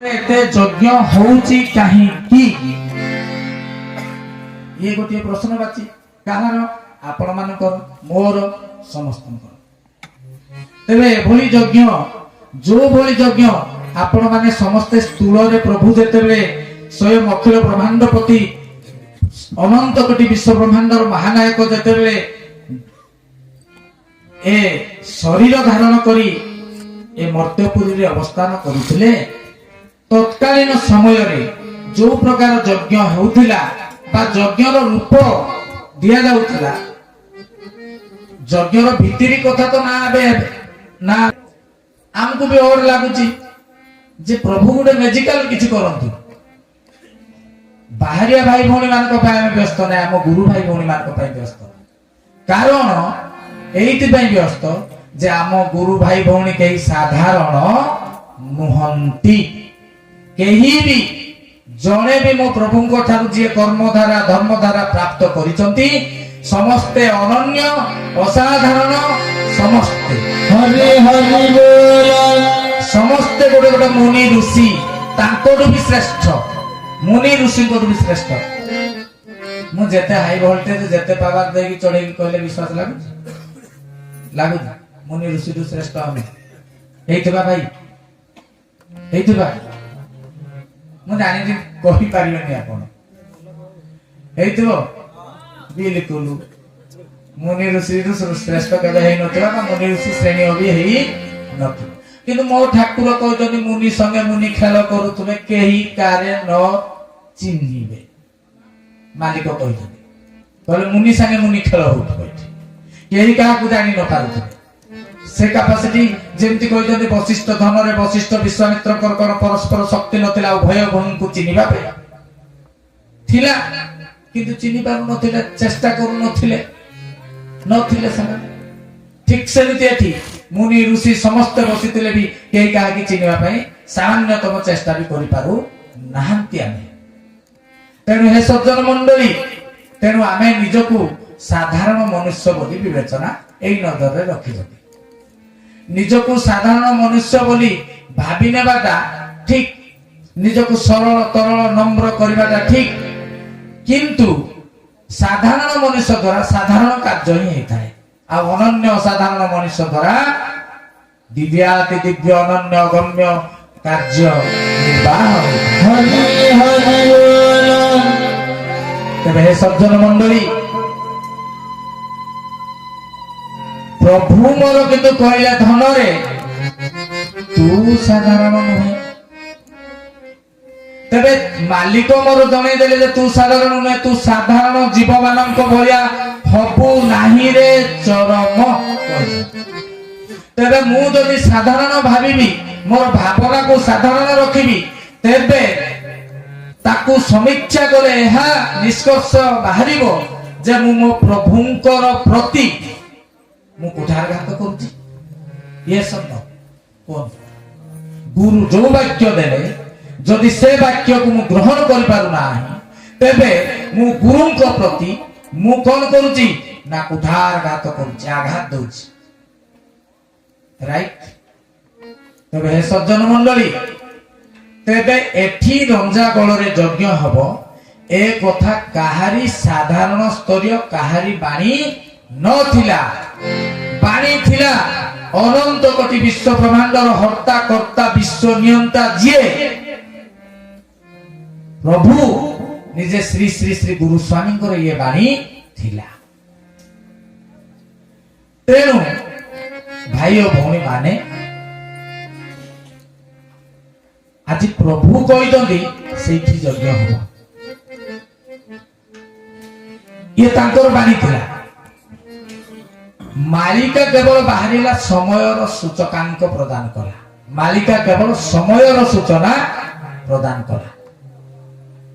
एते यज्ञ होउची काहीकि ये गोटे प्रश्न बाची कहार आपण मानकर मोर समस्त तेरे भली यज्ञ जो भली यज्ञ आपण माने समस्ते स्थूल रे प्रभु जेतेबे स्वयं अखिल ब्रह्मांडपति अनंत कोटि विश्व ब्रह्मांडर महानायक जेतेबे ए शरीर धारण करी ए मर्त्यपुरी रे अवस्थान करुथिले तत्कालीन समय रे जो प्रकार यज्ञ होउथिला बा यज्ञर रूप दिया जाउथिला यज्ञर भितरी कथा तो ना आबे ना हमको भी और लागुची जे प्रभु गुडे मैजिकल किछि करंतु बाहरिया भाई भौणी मानक पय हम व्यस्त नै हम गुरु भाई भौणी मानक पय व्यस्त कारण एइति पय व्यस्त जे हम गुरु भाई भौणी केही साधारण नुहंती केही भी जणे भी मो प्रभु को ठारू जे कर्मधारा धर्मधारा प्राप्त करिसंती समस्ते अनन्य असाधारण समस्ते हरि हरि बोल समस्ते गोटे गोटे मुनि ऋषि तांकोडु भी श्रेष्ठ मुनि ऋषि को भी श्रेष्ठ मु जेते हाई वोल्टेज जेते पावर देकी चढ़े कहले विश्वास लागु मुनि ऋषि तो श्रेष्ठ हम हेइतबा भाई हेइतबा मु जानि कहि पारिबेनी आपण हेइतबो बिल्कुल मुनि ऋषि श्रेष्ठ केबे हेइ नथिबा का मुनि ऋषि श्रेणी भी हेइ नथि किंतु मो ठाकुर कहतनी मुनि संगे मुनि खेल करूथबे केही कार्य न चिन्हिबे मालिक कहतनी कहले मुनि संगे मुनि खेल होथबे केही का को जानि न पारुथबे से कैपेसिटी जेमति कहतनी वशिष्ठ धन रे वशिष्ठ विश्वामित्र कर परस्पर शक्ति नथिला उभय भूमि को चिनिबा पे थिला किंतु चिनि पारु नथिले चेष्टा करू नथिले सना ठीक से रीति मुनि ऋषि समस्त बसिथिले भी केही काहा कि चिनिबा पई सामान्यतम चेष्टा भी करि पारु नाहंती आमे तेनु हे सज्जन मंडली तेनु आमे निजकु साधारण मनुष्य बोली विवेचना एई नजर रे रखिजति निजकु साधारण मनुष्य बोली भाबी नेबाटा ठीक निजकु सरल तरल नम्र करिबाटा ठीक किंतु साधारण मनुष्य द्वारा साधारण कार्य ही हेताय आ अनन्य असाधारण मनुष्य द्वारा दिव्याति दिव्य अनन्य अगम्य कार्य निर्वाह हरि हरि बोल तबे हे सज्जन मंडली प्रभु मोर किंतु कहला धन रे तू साधारण नुहे तबे मालिक मोर जणे देले जे तू साधारण नुहे तू साधारण जीव मानक भलिया हबु नाही रे चरम तबे मु जदि साधारण भाबिबी मोर भावना को साधारण रखिबी तेबे ताकू समीक्षा करे एहा निष्कर्ष बाहरिबो जे मु मो प्रभुंकर प्रति मु कुठारघात करूची ये शब्द कोन गुरु जो वाक्य देले जदि से वाक्य को मु ग्रहण करि पारु नाही तेबे मु गुरुंक प्रति मु कोन करूची ना कुठारघात करूची आघात दउची राइट तबे हे सज्जन मंडली तेबे एठी रंजा गळरे यज्ञ हबो ए कथा काहारी साधारण स्तरीय काहारी बाणी नथिला बाणी थिला अनंत कोटि विश्व ब्रह्मांडर हर्ता कर्ता विश्व नियंता जिए प्रभु निजे श्री श्री श्री गुरु स्वामी को ये बाणी थिला तेणु भाई और भौणी माने आज प्रभु कहते सेठी यज्ञ हो ये तांकर बाणी थिला मालिका केवल बाहरिला समयर सूचकांक प्रदान कला मालिका केवल समयर सूचना प्रदान कला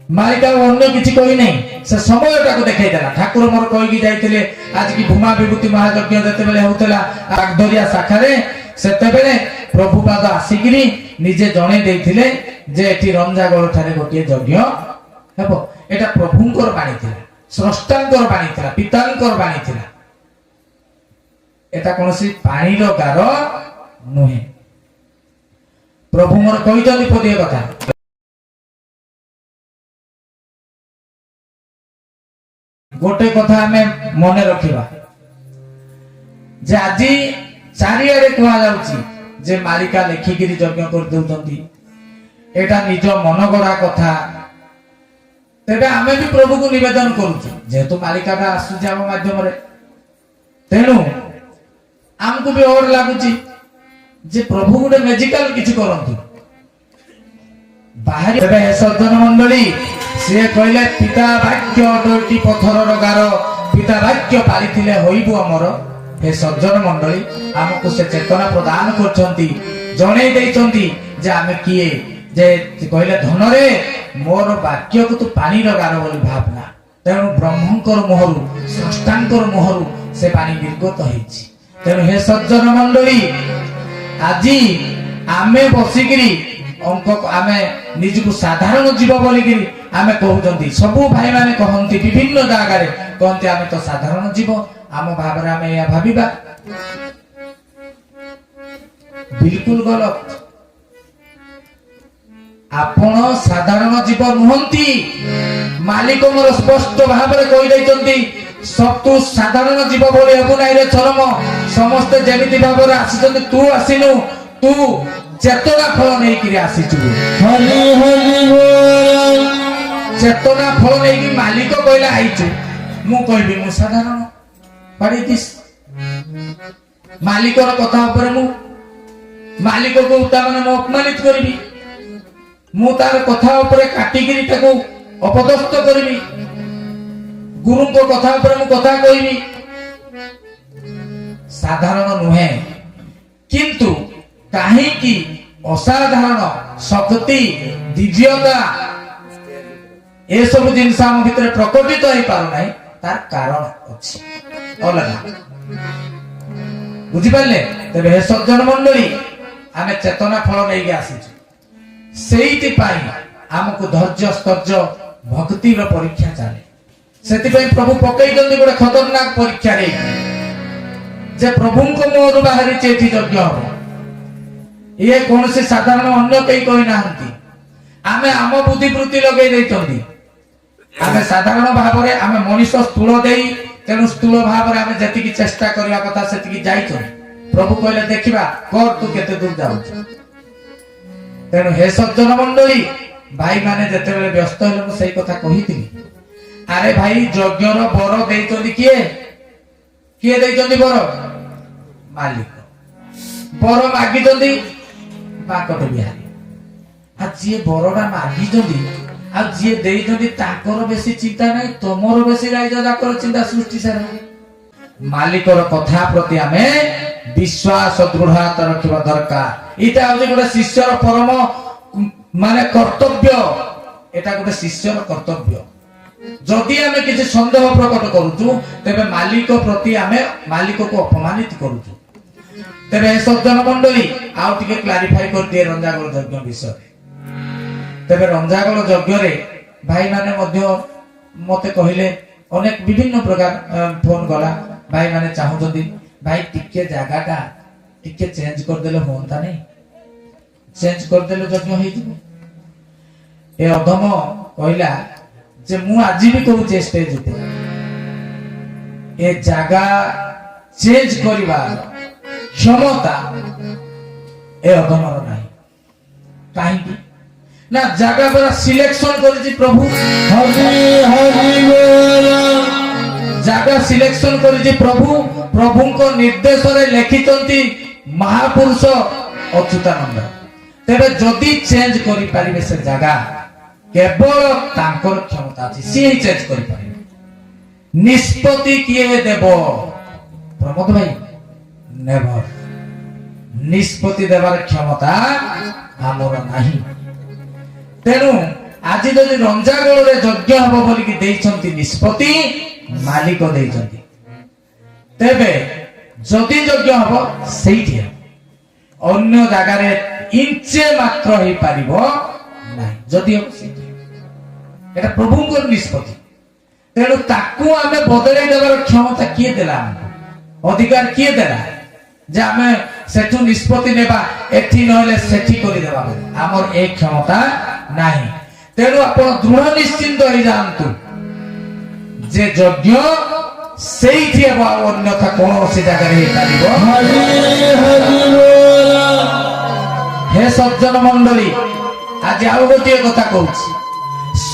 मालिका अन्य किछि कहि नै से समयटा को देखाइ देला ठाकुर मोर कहि कि जाइतिले आज की भूमा विभूति महायज्ञ जते बेले होतला आगदरिया शाखारे सेते बेले प्रभु पाद आसिकिरी निजे जणे देथिले जे एठी रंजागळ ठारे गोटिए यज्ञ हेबो एटा प्रभुंकर बाणी थिला स्रष्टांकर बाणी थिला पितांकर बाणी थिला एटा कोनसी पानी रो गार नुहे ପ୍ରଭୁ ମୋର କହିଛନ୍ତି ପଦିଏ କଥା। ଗୋଟେ କଥା ଆମେ ମନେ ରଖିବା ଯେ ଆଜି ଚାରିଆଡେ କୁହାଯାଉଛି ଯେ ମାଳିକା ଲେଖିକିରି ଯଜ୍ଞ କରିଦେଉଛନ୍ତି, ଏଟା ନିଜ ମନ ଗড়ା କଥା। ତେବେ ଆମେ ବି ପ୍ରଭୁକୁ ନିବେଦନ କରୁଛୁ, ଯେହେତୁ ମାଳିକାଟା ଆସୁଛି ଆମ ମାଧ୍ୟମରେ, ତେଣୁ ଆମକୁ ବି ଅଡ ଲାଗୁଛି ଯେ ପ୍ରଭୁ ଗୋଟେ ମେଜିକାଲ କିଛି କରନ୍ତୁ ବାହାରି। ତେବେ ହେ ସଜ୍ଜନ ମଣ୍ଡଳୀ, ସିଏ କହିଲେ ପିତା ବାକ୍ୟ ଅଟୋଟି ପଥରର ଗାର, ପିତା ବାକ୍ୟ ପାଳିଥିଲେ ହୋଇବୁ ଅମର। ହେ ସଜ୍ଜନ ମଣ୍ଡଳୀ, ଆମକୁ ସେ ଚେତନା ପ୍ରଦାନ କରୁଛନ୍ତି, ଜଣେଇ ଦେଇଛନ୍ତି ଯେ ଆମେ କିଏ। ଯେ କହିଲେ ଧନରେ ମୋର ବାକ୍ୟକୁ ତୁ ପାଣିର ଗାର ବୋଲି ଭାବନା। ତେଣୁ ବ୍ରହ୍ମଙ୍କର ମୁହଁରୁ, ସ୍ରଷ୍ଟାଙ୍କର ମୁହଁରୁ ସେ ପାଣି ନିର୍ଗତ ହେଇଛି। ତେଣୁ ହେ ସଜ୍ଜନ ମଣ୍ଡଳୀ, ଆଜି ଆମେ ବସିକିରି ଆମେ ନିଜକୁ ସାଧାରଣ ଜୀବ ବୋଲିକିରି ଆମେ କହୁଛନ୍ତି। ସବୁ ଭାଇମାନେ କହନ୍ତି, ବିଭିନ୍ନ ଜାଗାରେ କହନ୍ତି ଆମେ ତ ସାଧାରଣ ଜୀବ, ଆମ ଭାବରେ ଆମେ ଏହା ଭାବିବା ବିଲକୁଲ ଗଲତ। ଆପଣ ସାଧାରଣ ଜୀବ ନୁହନ୍ତି। ମାଲିକ ମୋର ସ୍ପଷ୍ଟ ଭାବରେ କହିଦେଇଛନ୍ତି, ତୁ ସାଧାରଣ ଜୀବ ଭଳି ହେବୁ ନାହିଁ ରେ ଚରମ। ସମସ୍ତେ ଯେମିତି ଭାବରେ ଆସିଛନ୍ତି ତୁ ଆସିନୁ, ତୁ ଚେତନା ଫଳ ନେଇକିରି ଆସିଛୁ। ହରି ହରି ବୋଲ। ଚେତନା ଫଳ ନେଇକି ମାଲିକ କହିଲା ଆଇଛୁ। ମୁଁ କହିବି ମୁଁ ସାଧାରଣ ମାଲିକର କଥା ଉପରେ ମୁଁ ମାଲିକକୁ ତାମାନେ ମୁଁ ଅପମାନିତ କରିବି, ମୁଁ ତାର କଥା ଉପରେ କାଟିକିରି ତାକୁ ଅପଦସ୍ତ କରିବି, ଗୁରୁଙ୍କ କଥା ଉପରେ ମୁଁ କଥା କହିବି। ସାଧାରଣ ନୁହେଁ, କିନ୍ତୁ କାହିଁକି ଅସାଧାରଣ ଶକ୍ତି, ଦିବ୍ୟତା ଏସବୁ ଜିନିଷ ଆମ ଭିତରେ ପ୍ରକଟିତ ହେଇପାରୁନାହିଁ, ତାର କାରଣ ଅଛି ଅଲଗା। ବୁଝିପାରିଲେ? ତେବେ ହେ ସଜ୍ଜନ ମଣ୍ଡଳୀ, ଆମେ ଚେତନା ଫଳ ନେଇକି ଆସିଛୁ। ସେଇଥିପାଇଁ ଆମକୁ ଧୈର୍ଯ୍ୟ ସ୍ତର୍ଯ୍ୟ ଭକ୍ତିର ପରୀକ୍ଷା ଚାଲେ। ସେଥିପାଇଁ ପ୍ରଭୁ ପକେଇଛନ୍ତି ଗୋଟେ ଖତରନାକ ପରୀକ୍ଷାରେ, ଯେ ପ୍ରଭୁଙ୍କ ମୁହଁରୁ ବାହାରିଛି ଏଠି ଯଜ୍ଞ ହବ। ଇଏ କୌଣସି ସାଧାରଣ ଅନ୍ୟ କେହି କହିନାହାନ୍ତି, ଆମେ ଆମ ବୁଦ୍ଧି ବୃତ୍ତି ଲଗେଇ ଦେଇଛନ୍ତି। ଆମେ ସାଧାରଣ ଭାବରେ ଆମେ ମଣିଷ ସ୍ଥୂଳ ଦେଇ, ତେଣୁ ସ୍ଥୂଳ ଭାବରେ ଆମେ ଯେତିକି ଚେଷ୍ଟା କରିବା କଥା ସେତିକି ଯାଇଛନ୍ତି। ପ୍ରଭୁ କହିଲେ ଦେଖିବା କର ତୁ କେତେ ଦୂର ଯାଉଛୁ। ତେଣୁ ହେ ସଜ୍ଜନ ମଣ୍ଡଳୀ, ଭାଇମାନେ ଯେତେବେଳେ ବ୍ୟସ୍ତ ହେଲେ ମୁଁ ସେଇ କଥା କହିଥିଲି। ଆରେ ଭାଇ, ଯଜ୍ଞର ବର ଦେଇଛନ୍ତି କିଏ? କିଏ ଦେଇଛନ୍ତି ବର? ମାଲିକ। ବର ମାଗିଛନ୍ତି ବାକଟ ବିହାରୀ। ଆଉ ଯିଏ ବରଟା ମାଗିଛନ୍ତି ଆଉ ଯିଏ ଦେଇଛନ୍ତି ତାଙ୍କର ବେଶୀ ଚିନ୍ତା ନାହିଁ, ତମର ବେଶୀ ରାଇଜ ଯାକର ଚିନ୍ତା ସୃଷ୍ଟି ସାରା। ମାଲିକର କଥା ପ୍ରତି ଆମେ ବିଶ୍ୱାସ ଦୃଢ଼ତା ରଖିବା ଦରକାର। ଏଇଟା ହଉଛି ଗୋଟେ ଶିଷ୍ୟର ପରମ ମାନେ କର୍ତ୍ତବ୍ୟ। ଏଟା ଗୋଟେ ଶିଷ୍ୟର କର୍ତ୍ତବ୍ୟ। ଯଦି ଆମେ କିଛି ସନ୍ଦେହ ପ୍ରକଟ କରୁଛୁ, ତେବେ ମାଲିକ ପ୍ରତି ଆମେ ମାଲିକକୁ ଅପମାନିତ କରୁଛୁ। ତେବେ ଏ ସଜ୍ଜନ ମଣ୍ଡଳୀ, ଆଉ ଟିକେ କ୍ଲାରିଫାଇ କରିଦିଏ ରଞ୍ଜାଗୋଳ ଯଜ୍ଞ ବିଷୟରେ। ତେବେ ରଞ୍ଜାଗୋଳ ଯଜ୍ଞରେ ଭାଇମାନେ ମଧ୍ୟ ମତେ କହିଲେ, ଅନେକ ବିଭିନ୍ନ ପ୍ରକାର ଫୋନ ଗଲା, ଭାଇମାନେ ଚାହୁଁଛନ୍ତି ଭାଇ ଟିକେ ଜାଗାଟା ଟିକେ ଚେଞ୍ଜ କରିଦେଲେ ହୁଅନ୍ତା ନାହିଁ, ଚେଞ୍ଜ କରିଦେଲେ ଯଜ୍ଞ ହେଇଯିବ। ଏ ଅଧମ କହିଲା ଯେ ମୁଁ ଆଜି ବି କହୁଛି ଷ୍ଟେଜ ଉପରେ, ଏ ଜାଗା ଚେଞ୍ଜ କରିବା କ୍ଷମତା ଏ ଅଧମର ନାହିଁ। କାହିଁକି ନା ଜାଗା ପୁରା ସିଲେକ୍ସନ କରିଛି ପ୍ରଭୁ। ହରି ହରି ବୋଲ। ଜାଗା ସିଲେକ୍ସନ କରିଛି ପ୍ରଭୁ। ପ୍ରଭୁଙ୍କ ନିର୍ଦ୍ଦେଶରେ ଲେଖିଛନ୍ତି ମହାପୁରୁଷ ଅଚ୍ୟୁତାନନ୍ଦ। ତେବେ ଯଦି ଚେଞ୍ଜ କରିପାରିବେ ସେ ଜାଗା, କେବଳ ତାଙ୍କର କ୍ଷମତା ଅଛି, ସିଏ ହିଁ ଚେଞ୍ଜ କରିପାରିବେ। ନିଷ୍ପତ୍ତି କିଏ ଦେବ? ପ୍ରମୋଦ ଭାଇ ନେଭର। ନିଷ୍ପତ୍ତି ଦେବାର କ୍ଷମତା ଆମର ନାହିଁ। ତେଣୁ ଆଜି ଯଦି ରଞ୍ଜାଗୋଳରେ ଯଜ୍ଞ ହବ ବୋଲିକି ଦେଇଛନ୍ତି ନିଷ୍ପତ୍ତି, ମାଲିକ ଦେଇଛନ୍ତି। ତେବେ ଯଦି ଯଜ୍ଞ ହବ ସେଇଠି ହବ, ଅନ୍ୟ ଜାଗାରେ ଇଞ୍ଚେ ମାତ୍ର ହେଇପାରିବ ନାହିଁ। ଯଦି ହବ ସେଇଠି, এটা প্রভুଙ୍କର ନିଷ୍ପତ୍ତି। ତେଣୁ ତାକୁ ଆମେ ବଦଳେଇ ଦେବାର କ୍ଷମତା କିଏ ଦେଲା? ଆମକୁ ଅଧିକାର କିଏ ଦେଲା ଯେ ଆମେ ସେଠୁ ନିଷ୍ପତ୍ତି ନେବା, ଏଠି ନହେଲେ ସେଠି କରିଦେବା, ଆମର ଏ କ୍ଷମତା ନାହିଁ। ତେଣୁ ଆପଣ ଦୃଢ ନିଶ୍ଚିନ୍ତ ହେଇଯାଆନ୍ତୁ ଯେ ଯଜ୍ଞ ସେଇଠି ହେବ, ଆଉ ଅନ୍ୟଥା କୌଣସି ଜାଗାରେ ହେଇପାରିବ। ହରି ହରି ବୋଲ। ହେ ସଜ୍ଜନ ମଣ୍ଡଳୀ, ଆଜି ଆଉ ଗୋଟିଏ କଥା କହୁଛି।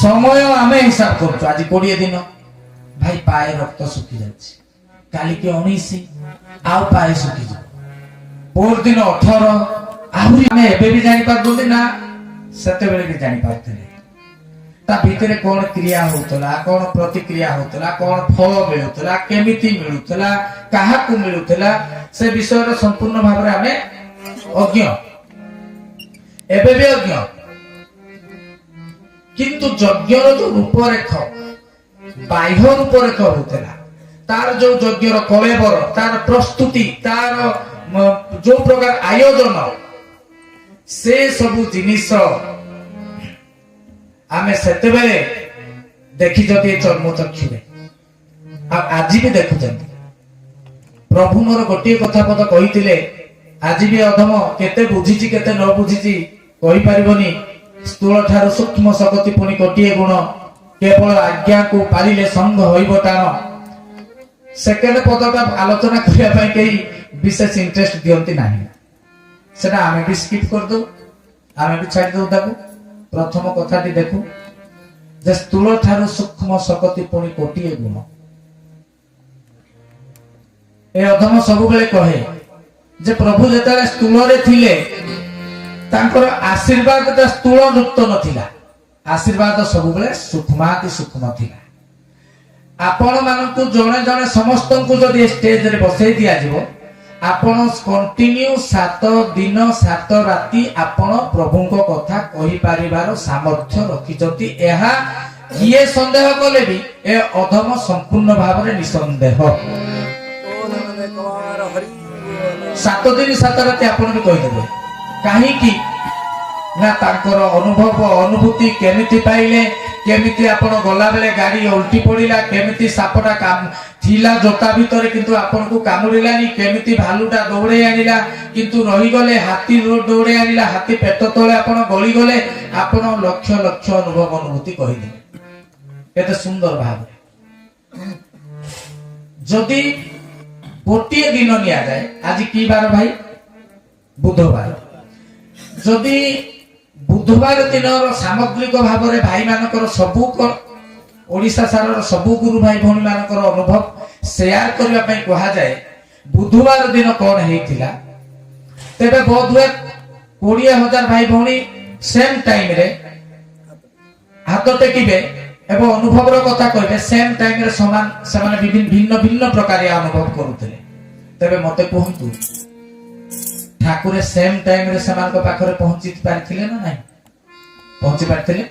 ସମୟ ଆମେ ହିସାବ କରୁଛୁ, ଆଜି 20 ଦିନ, ଭାଇ ପାଏ ରକ୍ତ ଶୁଖି ଯାଉଛି, କାଲିକି 19, ଆଉ ପାଏ ଶୁଖିଯିବ, ପୋର ଦିନ 18, ଆହୁରି ଆମେ ଏବେ ବି ଜାଣିପାରୁଛନ୍ତି ନା ସେତେବେଳେ ବି ଜାଣିପାରୁଥିଲେ। ତା ଭିତରେ କଣ କ୍ରିୟା ହଉଥିଲା, କଣ ପ୍ରତିକ୍ରିୟା ହଉଥିଲା, କଣ ଫଳ ମିଳୁଥିଲା, କେମିତି ମିଳୁଥିଲା, କାହାକୁ ମିଳୁଥିଲା, ସେ ବିଷୟରେ ସମ୍ପୂର୍ଣ୍ଣ ଭାବରେ ଆମେ ଅଜ୍ଞ, ଏବେ ବି ଅଜ୍ଞ। କିନ୍ତୁ ଯଜ୍ଞର ଯୋଉ ରୂପରେଖ, ବାହ୍ୟ ରୂପରେଖ ହଉଥିଲା, ତାର ଯୋଉ ଯଜ୍ଞର କଳେବର, ତାର ପ୍ରସ୍ତୁତି, ତାର ଯୋଉ ପ୍ରକାର ଆୟୋଜନ, ସେ ସବୁ ଜିନିଷ ଆମେ ସେତେବେଳେ ଦେଖିଛନ୍ତି ଚର୍ମଚକ୍ଷୁରେ, ଆଉ ଆଜି ବି ଦେଖୁଛନ୍ତି। ପ୍ରଭୁ ମୋର ଗୋଟିଏ କଥା ପଦ କହିଥିଲେ, ଆଜି ବି ଅଧମ କେତେ ବୁଝିଛି କେତେ ନ ବୁଝିଛି କହିପାରିବନି। ସ୍ଥୂଳ ଠାରୁ ସୂକ୍ଷ୍ମ ଶକ୍ତି ପୁଣି ଗୋଟିଏ ଗୁଣ, କେବଳ ଆଜ୍ଞାକୁ ପାରିଲେ ସଙ୍ଗ ହୋଇବ ଟାଣ। ସେକେଣ୍ଡ ପଦଟା ଆଲୋଚନା କରିବା ପାଇଁ କେହି ବିଶେଷ ଇଣ୍ଟରେଷ୍ଟ ଦିଅନ୍ତି ନାହିଁ, ସେଟା ଆମେ ବି ସ୍କିପ୍ କରିଦଉ, ଆମେ ବି ଛାଡ଼ିଦଉ ତାକୁ। ପ୍ରଥମ କଥାଟି ଦେଖୁ ଯେ ସ୍ଥୂଳ ଠାରୁ ସୂକ୍ଷ୍ମ ଶକ୍ତି ପୁଣି ଗୋଟିଏ ଗୁଣ। ଏ ଅଧମ ସବୁବେଳେ କହେ ଯେ ପ୍ରଭୁ ଯେତେବେଳେ ସ୍ଥୂଳରେ ଥିଲେ ତାଙ୍କର ଆଶୀର୍ବାଦଟା ସ୍ଥୂଳ ଯୁକ୍ତ ନଥିଲା, ଆଶୀର୍ବାଦ ସବୁବେଳେ ସୂକ୍ଷ୍ମାତି ସୂକ୍ଷ୍ମ ଥିଲା। ଆପଣ ମାନଙ୍କୁ ଜଣେ ଜଣେ ସମସ୍ତଙ୍କୁ ଯଦି ଷ୍ଟେଜରେ ବସେଇ ଦିଆଯିବ, ଆପଣ କଣ୍ଟିନ୍ୟୁ 7 ଦିନ 7 ରାତି ଆପଣ ପ୍ରଭୁଙ୍କ କଥା କହିପାରିବାର ସାମର୍ଥ୍ୟ ରଖିଛନ୍ତି। ଏହା କିଏ ସନ୍ଦେହ କଲେ ବି ଏ ଅଧମ ସମ୍ପୂର୍ଣ୍ଣ ଭାବରେ ନିସନ୍ଦେହ। 7 ଦିନ 7 ରାତି ଆପଣ ବି କହିଦେବେ। କାହିଁକି ନା ତାଙ୍କର ଅନୁଭବ ଅନୁଭୂତି କେମିତି ପାଇଲେ, କେମିତି ଆପଣ ଗଲାବେଳେ ଗାଡି ଓଲଟି ପଡିଲା, କେମିତି ସାପଟା ଥିଲା ଜୋତା ଭିତରେ କିନ୍ତୁ ଆପଣଙ୍କୁ କାମୁଡ଼ିଲାନି, କେମିତି ଭାଲୁଟା ଦୌଡେଇ ଆଣିଲା କିନ୍ତୁ ରହିଗଲେ, ହାତୀ ଦୌଡେଇ ଆଣିଲା, ହାତୀ ପେଟ ତଳେ ଆପଣ ଗଳିଗଲେ, ଆପଣ ଲକ୍ଷ ଲକ୍ଷ ଅନୁଭବ ଅନୁଭୂତି କହିଦେବେ କେତେ ସୁନ୍ଦର ଭାବରେ। ଯଦି ଗୋଟିଏ ଦିନ ନିଆଯାଏ, ଆଜି କି ବାର ଭାଇ? ବୁଧବାର। ଯଦି ବୁଧବାର ଦିନର ସାମଗ୍ରିକ ଭାବରେ ଭାଇମାନଙ୍କର ସବୁ ଓଡ଼ିଶା ସାରର ସବୁ ଗୁରୁ ଭାଇ ଭଉଣୀ ମାନଙ୍କର ଅନୁଭବ ସେୟାର କରିବା ପାଇଁ କୁହାଯାଏ, ବୁଧବାର ଦିନ କଣ ହେଇଥିଲା, ତେବେ ବୋଧହୁଏ 20,000 ଭାଇ ଭଉଣୀ ସେମ୍ ଟାଇମରେ ହାତ ଟେକିବେ ଏବଂ ଅନୁଭବର କଥା କହିବେ, ସେମ୍ ଟାଇମରେ ସମାନ ସେମାନେ ଭିନ୍ନ ଭିନ୍ନ ପ୍ରକାରିଆ ଅନୁଭବ କରୁଥିଲେ। ତେବେ ମତେ କୁହନ୍ତୁ, ଠାକୁରେ ସେମ୍ ଟାଇମରେ ସେମାନଙ୍କ ପାଖରେ ପହଞ୍ଚି ପାରିଥିଲେ ନା ନାହିଁ? ପହଞ୍ଚି ପାରିଥିଲେ?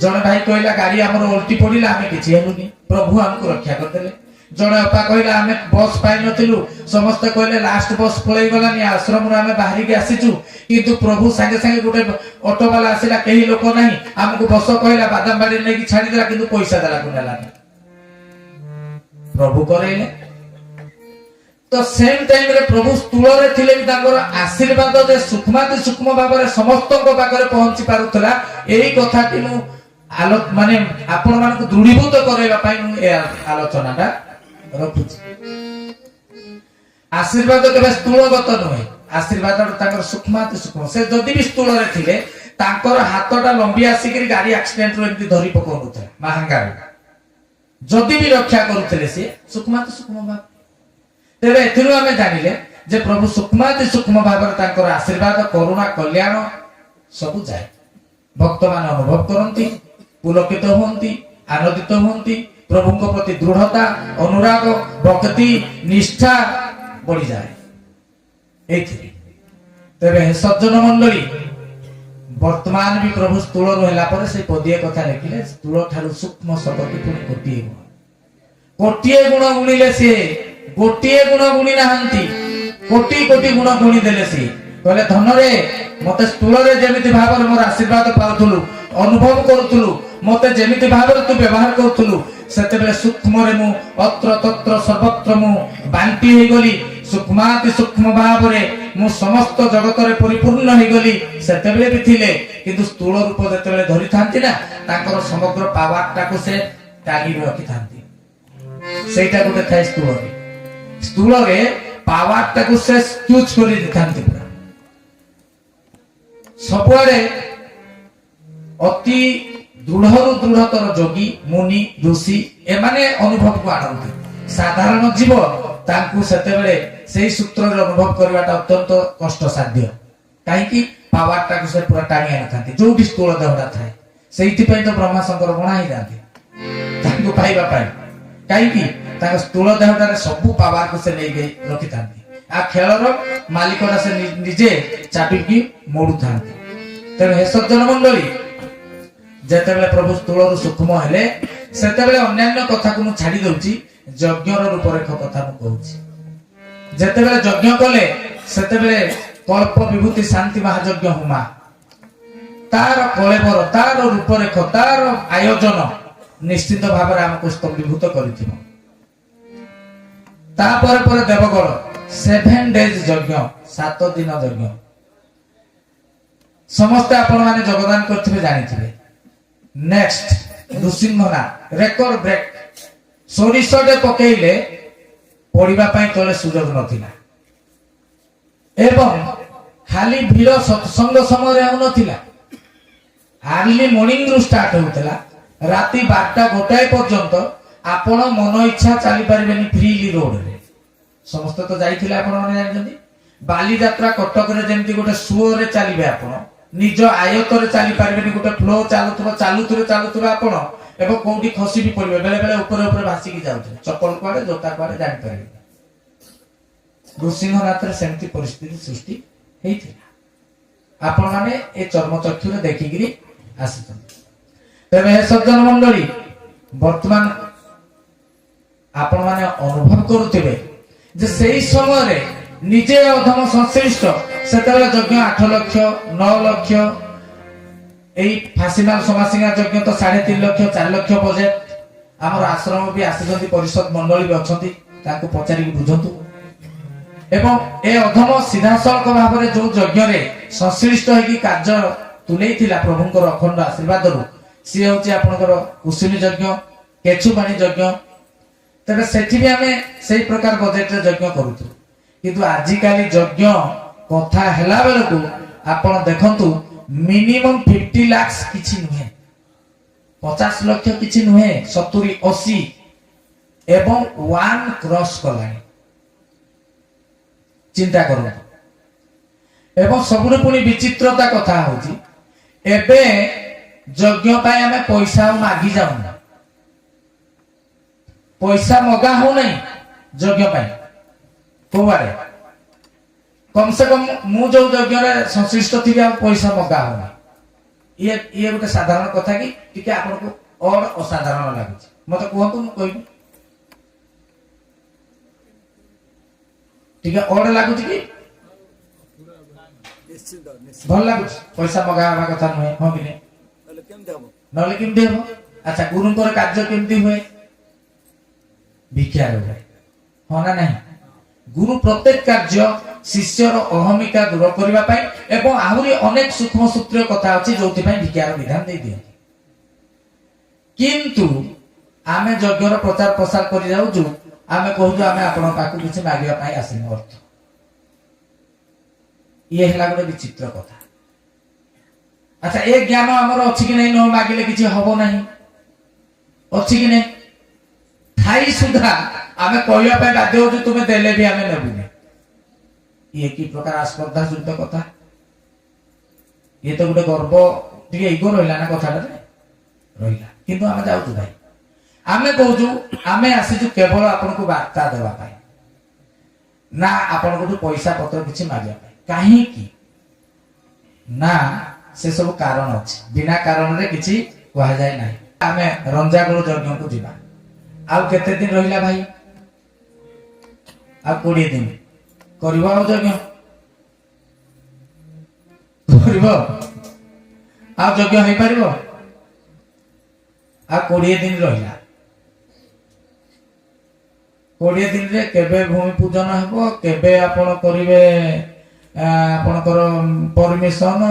ଜଣେ ଭାଇ କହିଲା ଗାଡି ଆମର ଓଲଟି ପଡିଲା, ଆମେ କିଛି ହେଲୁନି, ପ୍ରଭୁ ଆମକୁ ରକ୍ଷା କରିଦେଲେ। ଜଣେ ଅପା କହିଲା ଆମେ ବସ୍ ପାଇନଥିଲୁ, ସମସ୍ତେ କହିଲେ ଲାଷ୍ଟ ବସ୍ ପଳେଇ ଗଲାନି, ଆଶ୍ରମରୁ ଆମେ ବାହାରିକି ଆସିଛୁ, କିନ୍ତୁ ପ୍ରଭୁ ସାଙ୍ଗେ ସାଙ୍ଗେ ଗୋଟେ ଅଟୋ ବାଲା ଆସିଲା, କେହି ଲୋକ ନାହିଁ, ଆମକୁ ବସ କହିଲା, ବାଦାମବାଡି ନେଇକି ଛାଡିଦେଲା, କିନ୍ତୁ ପଇସା ଦେଲାକୁ ନେଲାନି। ପ୍ରଭୁ କରେଇଲେ। ତ ସେମ୍ ଟାଇମରେ ପ୍ରଭୁ ସ୍ଥୂଳରେ ଥିଲେ ବି ତାଙ୍କର ଆଶୀର୍ବାଦ ଯେ ସୂକ୍ଷ୍ମାତି ସୂକ୍ଷ୍ମ ଭାବରେ ସମସ୍ତଙ୍କ ପାଖରେ ପହଞ୍ଚି ପାରୁଥିଲା, ଏଇ କଥାଟି ମୁଁ ମାନେ ଆପଣ ମାନଙ୍କୁ ଦୃଢୀଭୂତ କରାଇବା ପାଇଁ ମୁଁ ଏ ଆଲୋଚନାଟା ରଖୁଛି। ଆଶୀର୍ବାଦ କେବେ ସ୍ଥୂଳଗତ ନୁହେଁ, ଆଶୀର୍ବାଦ ତାଙ୍କର ସୂକ୍ଷ୍ମାତି ସୂକ୍ଷ୍ମ। ସେ ଯଦି ବି ସ୍ଥୂଳରେ ଥିଲେ, ତାଙ୍କର ହାତଟା ଲମ୍ବି ଆସିକିରି ଗାଡି ଆକ୍ସିଡେଣ୍ଟରୁ ଏମିତି ଧରି ପକଉନଥିଲା ମାହାଙ୍ଗାରୁ, ଯଦି ବି ରକ୍ଷା କରୁଥିଲେ ସିଏ ସୂକ୍ଷ୍ମାତି ସୂକ୍ଷ୍ମ ଭାବ। ତେବେ ଏଥିରୁ ଆମେ ଜାଣିଲେ ଯେ ପ୍ରଭୁ ସୂକ୍ଷ୍ମାତି ସୂକ୍ଷ୍ମ ଭାବରେ ତାଙ୍କର ଆଶୀର୍ବାଦ, କରୁଣା, କଲ୍ୟାଣ ସବୁ ଯାଏ। ଭକ୍ତମାନେ ଅନୁଭବ କରନ୍ତି, ପୁଲକିତ ହୁଅନ୍ତି, ଆନନ୍ଦିତ ହୁଅନ୍ତି, ପ୍ରଭୁଙ୍କ ପ୍ରତି ଦୃଢତା, ଅନୁରାଗ, ଭକ୍ତି, ନିଷ୍ଠା ବଢିଯାଏ ଏଇଥିରେ। ତେବେ ସଜ୍ଜନ ମଣ୍ଡଳୀ, ବର୍ତ୍ତମାନ ବି ପ୍ରଭୁ ସ୍ଥୂଳରୁ ହେଲା ପରେ ସେ ପଦିଏ କଥା ଲେଖିଲେ, ସ୍ଥୂଳ ଠାରୁ ସୂକ୍ଷ୍ମ ଶକ୍ତି ପୁଣି ଗୋଟିଏ ଗୁଣ। ଗୋଟିଏ ଗୁଣ ଗୁଣିଲେ ସିଏ, ଗୋଟିଏ ଗୁଣ ଗୁଣି ନାହାନ୍ତି, କୋଟି କୋଟି ଗୁଣ ଗୁଣି ଦେଲେ ସିଏ। କହିଲେ ଧନରେ ମତେ ସ୍ଥୂଳରେ ଯେମିତି ଭାବରେ ମୋର ଆଶୀର୍ବାଦ ପାଉଥିଲୁ, ଅନୁଭବ କରୁଥିଲୁ, ମତେ ଯେମିତି ଭାବରେ ତୁ ବ୍ୟବହାର କରୁଥିଲୁ, ସେତେବେଳେ ସୂକ୍ଷ୍ମରେ ମୁଁ ଅତ୍ର ତତ୍ର ସର୍ବତ୍ର ମୁଁ ବାଣ୍ଟି ହେଇଗଲି, सूक्ष्माति सूक्ष्म भाव मु समस्त जगत परिपूर्ण हो गली सेतेबेले भी थिले किंतु स्थूल रूप जेतेबेले धरि थांती ना तांकर समग्र पावर टाको से टागी रखि थांती सेटा गोटे थाए स्थूल रे पावर टाको से यूज करि थांती पूरा सबुआडे अति दृढ़ दृढ़तर योगी मुनि ऋषि एमाने अनुभव को आनंदी साधारण जीव तांकु सेतेबेले सेही सूत्र रे अनुभव करवाटा अत्यंत कष्ट साध्य काहेकि पावर टाको से पूरा टाणी आनी थांती जोठी स्थूल देहटा थाए सेहिति पय तो ब्रह्मा शंकर बणा ही जाती तांकु पाइबा पाइ काहेकि तांको स्थूल देहटा रे सब पावर को से नै गई रखि थांती आ खेलर मालिकटा से निजे चाटिकी मोडु थांती तेरे हे सज्जन मंडली जेतेबेले प्रभु स्थूल सूक्ष्म हेले सेतेबेले अन्यान्य कथा को छाड़ी दउची यज्ञर रूपरेख कथा मु कहूची जेतेबेले यज्ञ कले सेतेबेले कल्प विभूति शांति महायज्ञ हुमा तार कलेबर तार रूपरेख तार आयोजन निश्चित भाव में हमको स्तंभीभूत करिथिबो तापर पर देवगण 7 डेज यज्ञ 7 दिन यज्ञ समस्त आपण माने योगदान करथिबे जानिथिबे नेक्स्ट दुसिंहना रेकॉर्ड ब्रेक सोरिसडे पकेइले पढ़िबा पई तले सुयोग नथिला एवं खाली भीड़ सत्संग समय होनथिला अर्ली मॉर्निंग रु स्टार्ट होतला राति 12टा गोटाए पर्यंत आपण मन इच्छा चली पारिबेनी फ्रीली रोड रे समस्त तो जाइथिला आपण माने जानजंदी बाली यात्रा कटक रे जेमति गोटे सुओ रे चलीबे आपण निज आयत रे चली पारिबेनी गोटे फ्लो चालुतुबा आपण एवं कोठी खसी भी पड़िबे बेले बेले ऊपर ऊपर भासी की जाउथे चप्पल कुआडे जोता कुआडे जानि पारिबे नृसिंहनाथ रे सेमति परिस्थिति सृष्टि हेइथिला आपण माने ए चर्म चक्षु रे देखिगिरी आसितन तबे हे सज्जन मंडली वर्तमान आपण माने अनुभव करूथिबे जे सेही समय रे निजे अधम संश्लिष्ट सेतबेले यज्ञ 8 लाख 9 लाख एई फासिनाल समासिंगा यज्ञ तो 3.5 लाख 4 लाख बजेट हमर आश्रम भी आसिजंती परिषद मंडली भी अछंती ताको पचारि बुझंतु एवं ए अधम सीधासलक भाव रे जो यज्ञ रे संश्लिष्ट हेकी कार्य तुलेइथिला प्रभुंकर अखंड आशीर्वाद रु सी होची आपनकर कुसुमी यज्ञ केचुबाणी यज्ञ तबे सेठी भी हमें सही प्रकार बजेट रे यज्ञ करूथु किंतु आजि काली यज्ञ कथा हेला बेलकु आपण देखंतु मिनिमम 50 लाख किछि नुहे 50 लाख किछि नुहे 70 80 एवं 1 क्रॉस कलानी चिंता करू एवं सबुरे पुनी विचित्रता कथा होची एबे यज्ञ पाए हमें पैसा मागी जाऊ पैसा मगा हो नहीं यज्ञ पाए कोवारे कम से कम मु जो यज्ञ रे संश्लिष्ट थी पैसा मगा हो नहीं ये गोटे साधारण कथा कि टिके आपन को और असाधारण लागुची मते कहतु मु कहबी टिके और लागुची कि भल लागुची पैसा मगा हवा कथा नहे हो कि नै नले केमते हो अच्छा गुरुंकर कार्य केमती हुए भिक्षा रे हो ना नहीं गुरु प्रत्येक कार्य शिष्यर अहमिका दूर करबा पई एवं आहुरी अनेक सूक्ष्म सूत्र कथा अछि जोथि पई भिक्षार विधान दे दियो किंतु आमे यज्ञर प्रचार प्रसार करि जाउ जो आमे कहू आमे आपण पाकु किछ मागिबा पई आसिन अर्थ ये हला गोटे विचित्र कथा अच्छा ए ज्ञान हमर अछि कि नै न मागिले किछ हबो नाही अछि कि नै थाई सुधा आमे कहया पे बाध्य हो तुमे देले भी आमे नेबुनी ये की प्रकार आस्पर्धा शुद्ध कथा ये तो गोटे गर्व टिके इगो रहिला ना कथा रे रहिला किंतु आमे जाउ भाई आमे कहू आमे आसी केवल आपन को वार्ता देबा पाई ना आपन को पैसा पत्र किछ मागिया पाई काहे की ना से सब कारण अछि बिना कारण रे किछि कहा जाय नाही आमे रंजागुळ यज्ञ को जिबा आउ केते दिन रहिला भाई आ 20 दिन करबा यज्ञ करबा आ यज्ञ होई परिबो आ 20 दिन रहिला 20 ଦିନରେ କେବେ ଭୂମି ପୂଜନ ହେବ, କେବେ ଆପଣ କରିବେ ଆପଣଙ୍କର ପରମିଶନ,